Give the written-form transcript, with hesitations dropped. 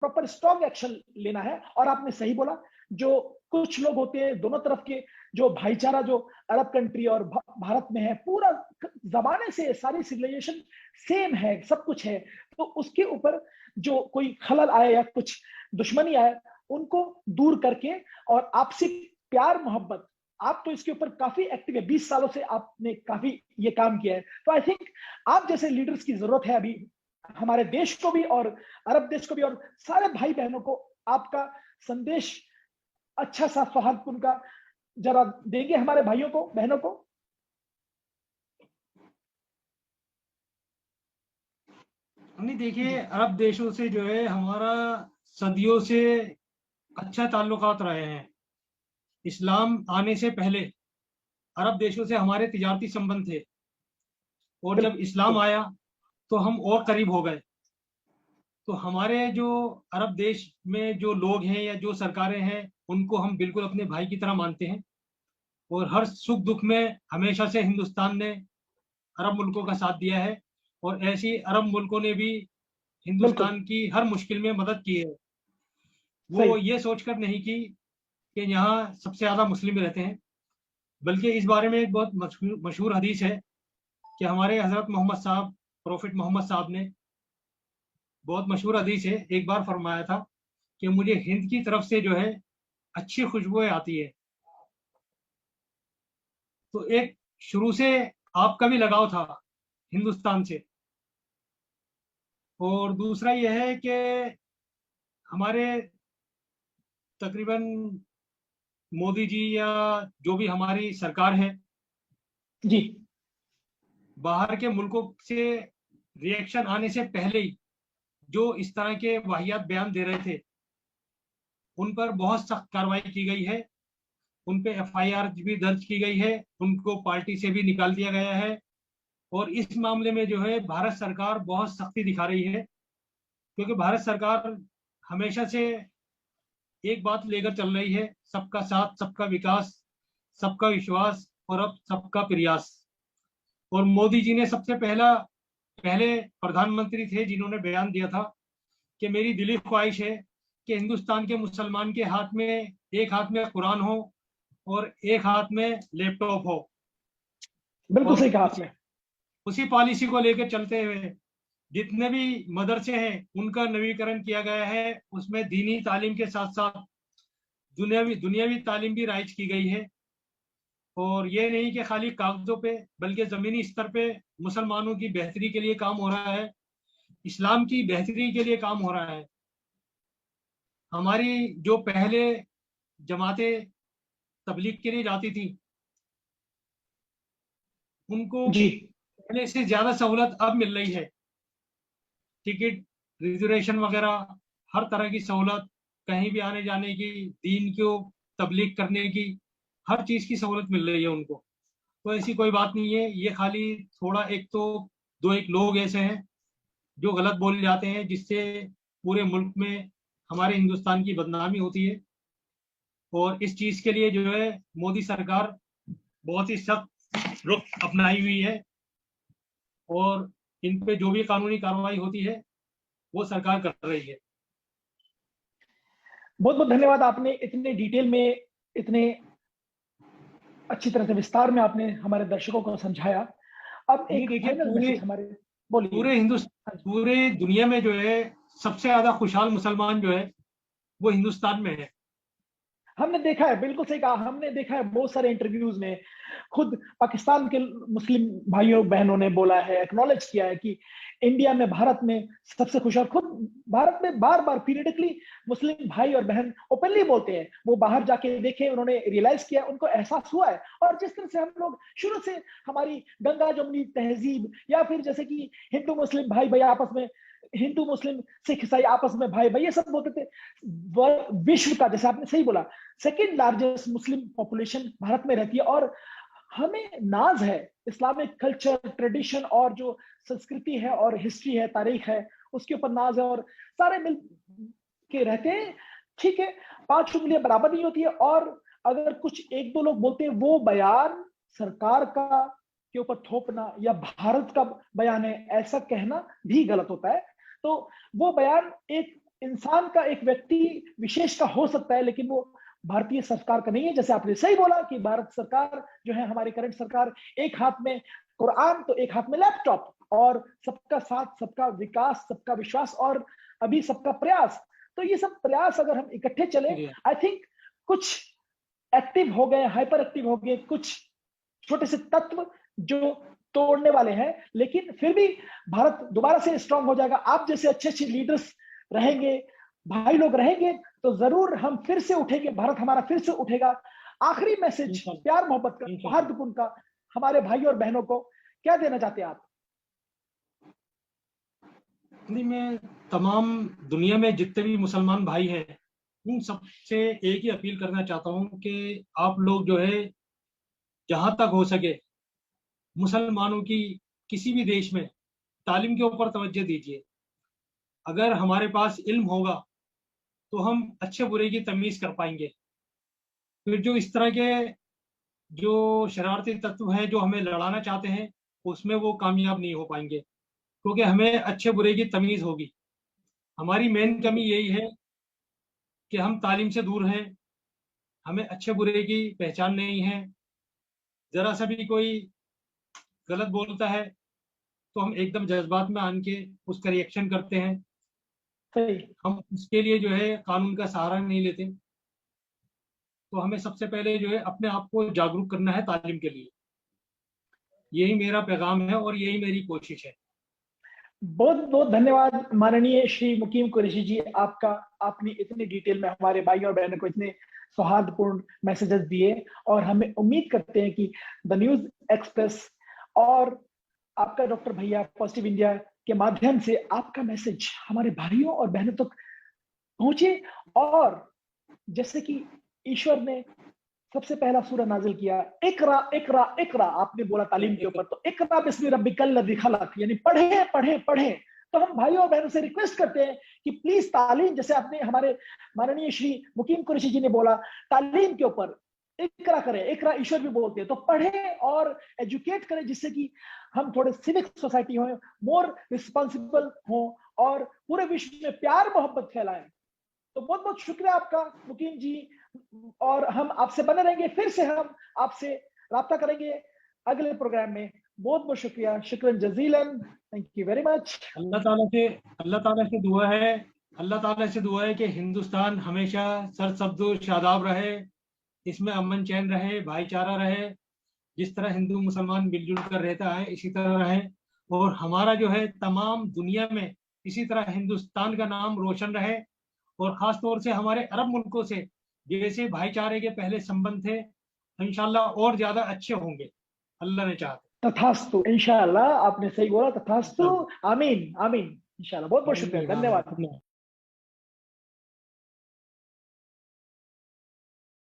Proper strong action लेना है। और आपने सही बोला, जो कुछ लोग होते हैं दोनों तरफ के, जो भाईचारा जो अरब कंट्री और भारत में है, पूरा जमाने से सारी सिविलाइजेशन सेम है, सब कुछ है, तो उसके ऊपर जो कोई खलल आए या कुछ दुश्मनी आए, उनको दूर करके और आपसी प्यार मोहब्बत, आप तो इसके ऊपर काफी एक्टिव है, 20 सालों से आपने काफी ये काम किया है। तो आई थिंक आप जैसे लीडर्स की जरूरत है अभी हमारे देश को भी और अरब देश को भी, और सारे भाई बहनों को आपका संदेश अच्छा सा सौहार्दपूर्ण का जरा देंगे हमारे भाइयों को बहनों को। नहीं, देखिए, अरब देशों से जो है हमारा सदियों से अच्छा ताल्लुकात रहे हैं। इस्लाम आने से पहले अरब देशों से हमारे तिजारती संबंध थे, और जब इस्लाम आया तो हम और करीब हो गए। तो हमारे जो अरब देश में जो लोग हैं या जो सरकारें हैं, उनको हम बिल्कुल अपने भाई की तरह मानते हैं, और हर सुख दुख में हमेशा से हिंदुस्तान ने अरब मुल्कों का साथ दिया है, और ऐसी अरब मुल्कों ने भी हिंदुस्तान की हर मुश्किल में मदद की है। वो ये सोचकर नहीं की कि यहाँ सबसे ज़्यादा मुस्लिम रहते हैं, बल्कि इस बारे में एक बहुत मशहूर हदीस है कि हमारे हज़रत मोहम्मद साहब, प्रॉफिट मोहम्मद साहब ने, बहुत मशहूर हदीस है, एक बार फरमाया था कि मुझे हिंद की तरफ से जो है अच्छी खुशबुएं आती है। तो एक शुरू से आपका भी लगाव था हिंदुस्तान से। और दूसरा यह है कि हमारे तकरीबन मोदी जी या जो भी हमारी सरकार है जी, बाहर के मुल्कों से रिएक्शन आने से पहले ही जो इस तरह के वाहियात बयान दे रहे थे, उन पर बहुत सख्त कार्रवाई की गई है, उन पे एफआईआर भी दर्ज की गई है, उनको पार्टी से भी निकाल दिया गया है। और इस मामले में जो है भारत सरकार बहुत सख्ती दिखा रही है, क्योंकि भारत सरकार हमेशा से एक बात लेकर चल रही है, सबका साथ, सबका विकास, सबका विश्वास और अब सबका प्रयास। और मोदी जी ने सबसे पहले प्रधानमंत्री थे जिन्होंने बयान दिया था कि मेरी दिली ख्वाहिश है कि हिंदुस्तान के मुसलमान के हाथ में, एक हाथ में कुरान हो और एक हाथ में लैपटॉप हो। बिल्कुल सही कहा आपने। उसी पॉलिसी को लेकर चलते हुए जितने भी मदरसे हैं उनका नवीकरण किया गया है, उसमें दीनी तालीम के साथ साथ दुनियावी तालीम भी राइज की गई है। और ये नहीं कि खाली कागजों पे, बल्कि ज़मीनी स्तर पे मुसलमानों की बेहतरी के लिए काम हो रहा है, इस्लाम की बेहतरी के लिए काम हो रहा है। हमारी जो पहले जमातें तबलीग के लिए जाती थी, उनको जी, पहले से ज़्यादा सहूलत अब मिल रही है। टिकट रिजर्वेशन वगैरह, हर तरह की सहूलत, कहीं भी आने जाने की, दीन को तबलीग करने की, हर चीज़ की सहूलत मिल रही है उनको। तो ऐसी कोई बात नहीं है, ये खाली थोड़ा एक तो दो एक लोग ऐसे हैं जो गलत बोल जाते हैं, जिससे पूरे मुल्क में हमारे हिंदुस्तान की बदनामी होती है। और इस चीज़ के लिए जो है मोदी सरकार बहुत ही सख्त रुख अपनाई हुई है, और इन पे जो भी कानूनी कार्रवाई होती है वो सरकार कर रही है। बहुत बहुत धन्यवाद, आपने इतने डिटेल में, इतने अच्छी तरह से विस्तार में आपने हमारे दर्शकों को समझाया। अब ये एक देखिए, फाइनल मैसेज हमारे, बोलिए। पूरे हिंदुस्तान, पूरे दुनिया में जो है सबसे ज्यादा खुशहाल मुसलमान जो है वो हिंदुस्तान में है। हमने देखा है, बिल्कुल सही कहा, हमने देखा है बहुत सारे इंटरव्यूज में, खुद पाकिस्तान के मुस्लिम भाइयों बहनों ने बोला है, एक्नॉलेज किया है कि इंडिया में, भारत में सबसे खुशहाल, खुद भारत में बार बार पीरियडिकली मुस्लिम भाई और बहन ओपनली बोलते हैं, वो बाहर जाके देखे, उन्होंने रियलाइज किया, उनको एहसास हुआ है। और जिस तरह से हम लोग शुरू से हमारी गंगा जमुनी तहजीब, या फिर जैसे कि हिंदू मुस्लिम भाई भाई आपस में, हिंदू मुस्लिम सिख ईसाई आपस में भाई भाई, ये सब बोलते थे। विश्व का, जैसे आपने सही बोला, second largest Muslim population Bharat में रहती है, और हमें नाज है इस्लामिक कल्चर, ट्रेडिशन और जो संस्कृति है और हिस्ट्री है, तारीख है, उसके ऊपर नाज है, और सारे मिल के रहते हैं। ठीक है, 5 उंगलियां बराबर नहीं होती है, और अगर कुछ एक दो लोग बोलते हैं वो बयान सरकार का के ऊपर थोपना या भारत का बयान है ऐसा कहना भी गलत होता है। तो वो बयान एक इंसान का, एक व्यक्ति विशेष का हो सकता है, लेकिन वो भारतीय सरकार का नहीं है। जैसे आपने सही बोला कि भारत सरकार जो है, हमारी करंट सरकार, एक हाथ में कुरान तो एक हाथ में लैपटॉप, और सबका साथ, सबका विकास, सबका विश्वास और अभी सबका प्रयास। तो ये सब प्रयास अगर हम इकट्ठे चले, आई थिंक कुछ एक्टिव हो गए, हाइपर एक्टिव हो गए, कुछ छोटे से तत्व जो तोड़ने वाले हैं, लेकिन फिर भी भारत दोबारा से स्ट्रांग हो जाएगा। आप जैसे अच्छे अच्छे लीडर्स रहेंगे, भाई लोग रहेंगे, तो जरूर हम फिर से उठेंगे, भारत हमारा फिर से उठेगा। आखिरी मैसेज प्यार मोहब्बत का, सौहार्दपूर्ण का, हमारे भाई और बहनों को क्या देना चाहते हैं आप? नहीं, मैं तमाम दुनिया में जितने भी मुसलमान भाई हैं, उन सबसे एक ही अपील करना चाहता हूँ कि आप लोग जो है, जहां तक हो सके, मुसलमानों की किसी भी देश में तालीम के ऊपर तवज्जो दीजिए। अगर हमारे पास इल्म होगा तो हम अच्छे बुरे की तमीज़ कर पाएंगे। फिर जो इस तरह के जो शरारती तत्व हैं जो हमें लड़ाना चाहते हैं, उसमें वो कामयाब नहीं हो पाएंगे, क्योंकि हमें अच्छे बुरे की तमीज़ होगी। हमारी मेन कमी यही है कि हम तालीम से दूर हैं, हमें अच्छे बुरे की पहचान नहीं है। ज़रा सा भी कोई गलत बोलता है तो हम एकदम जज्बात में आन के उसका रिएक्शन करते हैं। सही। हम उसके लिए जो है कानून का सहारा नहीं लेते। तो हमें सबसे पहले जो है अपने आप को जागरूक करना है तालीम के लिए। यही मेरा पैगाम है और यही मेरी कोशिश है। बहुत बहुत धन्यवाद माननीय श्री मुकीम कुरैशी जी, आपका। आपने इतनी डिटेल में हमारे भाई और बहनों को इतने सौहार्दपूर्ण मैसेजेस दिए, और हमें उम्मीद करते हैं कि द न्यूज एक्सप्रेस और आपका डॉक्टर भैया पॉजिटिव इंडिया के माध्यम से आपका मैसेज हमारे भाइयों और बहनों तक पहुंचे। और जैसे कि ईश्वर ने सबसे पहला सूरा नाजिल किया, इकरा इकरा इकरा, आपने बोला तालीम के ऊपर, तो इकरा बिस्मि रब्बिकल लज़ी खलक, यानी पढ़े पढ़े पढ़े। तो हम भाइयों और बहनों से रिक्वेस्ट करते हैं कि प्लीज तालीम, जैसे आपने हमारे माननीय श्री मुकीम कुरैशी जी ने बोला, तालीम के ऊपर इकरा करें, इकरा ईश्वर भी बोलते हैं, तो पढ़े और एजुकेट करें, जिससे कि हम थोड़े सिविक सोसाइटी हो, मोर रिस्पॉन्सिबल हो, और पूरे विश्व में प्यार मोहब्बत फैलाएं। तो बहुत बहुत शुक्रिया आपका मुकीम जी, और हम आपसे बने रहेंगे। फिर से हम आपसे राब्ता करेंगे अगले प्रोग्राम में। बहुत बहुत शुक्रिया, शुक्रन जजीलन, थैंक यू वेरी मच। अल्लाह ताला से दुआ है कि हिंदुस्तान हमेशा सरसब्ज़ शादाब रहे, इसमें अमन चैन रहे, भाईचारा रहे। जिस तरह हिंदू मुसलमान मिलजुल कर रहता है, इसी तरह रहे, और हमारा जो है तमाम दुनिया में इसी तरह हिंदुस्तान का नाम रोशन रहे। और ख़ास तौर से हमारे अरब मुल्कों से जैसे भाईचारे के पहले संबंध थे, इंशाल्लाह और ज़्यादा अच्छे होंगे, अल्लाह ने चाहा। तथास्तु, इंशाल्लाह, आपने सही बोला, तथास्तु, आमीन आमीन, इंशाल्लाह। बहुत बहुत शुक्रिया, धन्यवाद।